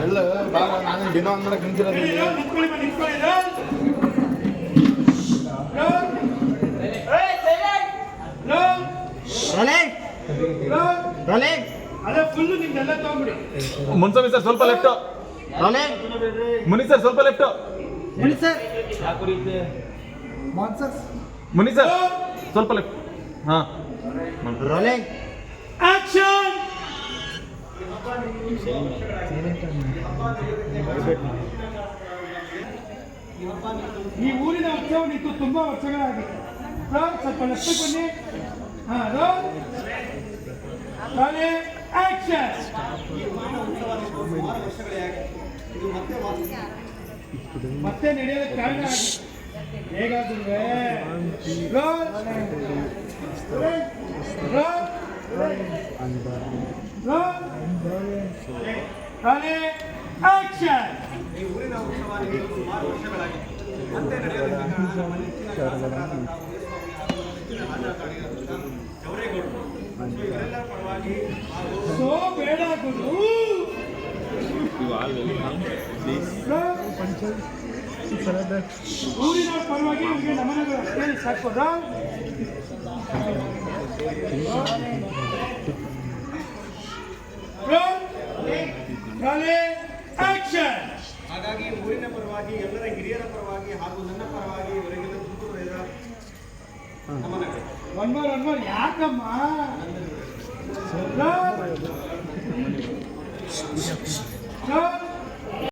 ಎಲ್ಲ ಭಾಗ ನಾನು ದಿನ ಅಂದ್ರೆ ಕಂತಿರೋದು ಮುನ್ಸ್ವಾಮಿ ಸರ್ ಸ್ವಲ್ಪ ಲೆಫ್ಟ್ ಮುನಿ ಸರ್ ಸ್ವಲ್ಪ ಲೆಫ್ಟ್ ಮುನಿ ಸರ್ ಸ್ವಲ್ಪ ಲೆಫ್ಟ್ ಹಾ ಆಕ್ಷನ್ ಈ ಊರಿನ ಉತ್ಸವ ನಿಂತು ತುಂಬಾ ವರ್ಷಗಳಾಗಿದೆ. ಸ್ವಲ್ಪ ಲಕ್ಷ ಬನ್ನಿ. ಆಕ್ಷನ್ ಮತ್ತೆ ನಡೆಯಲು ಕಾರಣ ಹೇಗಾದ್ರೆ ಆಕ್ಷನ್ ಈ ಊರಿನ ಉತ್ಸವ ಸುಮಾರು ವರ್ಷಗಳಾಗಿದೆ. ಮತ್ತೆ ನಡೆಯೋದಕ್ಕೆ ಜವರೇಗೌಡರು ಇವರೆಲ್ಲರ ಪರವಾಗಿ ಸೋ ಬೇಡ ಗುರು ಊರಿನ ಪರವಾಗಿ ನಿಮಗೆ ನಮನಗಳು ಅಷ್ಟೇ ಸಾಕೋದ. ಆಕ್ಷನ್ ಹಾಗಾಗಿ ಊರಿನ ಪರವಾಗಿ ಎಲ್ಲರ ಹಿರಿಯರ ಪರವಾಗಿ ಹಾಗೂ ನನ್ನ ಪರವಾಗಿ ಇವರಿಗೆಲ್ಲ ತುಮಕೂರು ನಮನಗಳು. ಒನ್ ಮೋರ್ ಯಾಕಮ್ಮ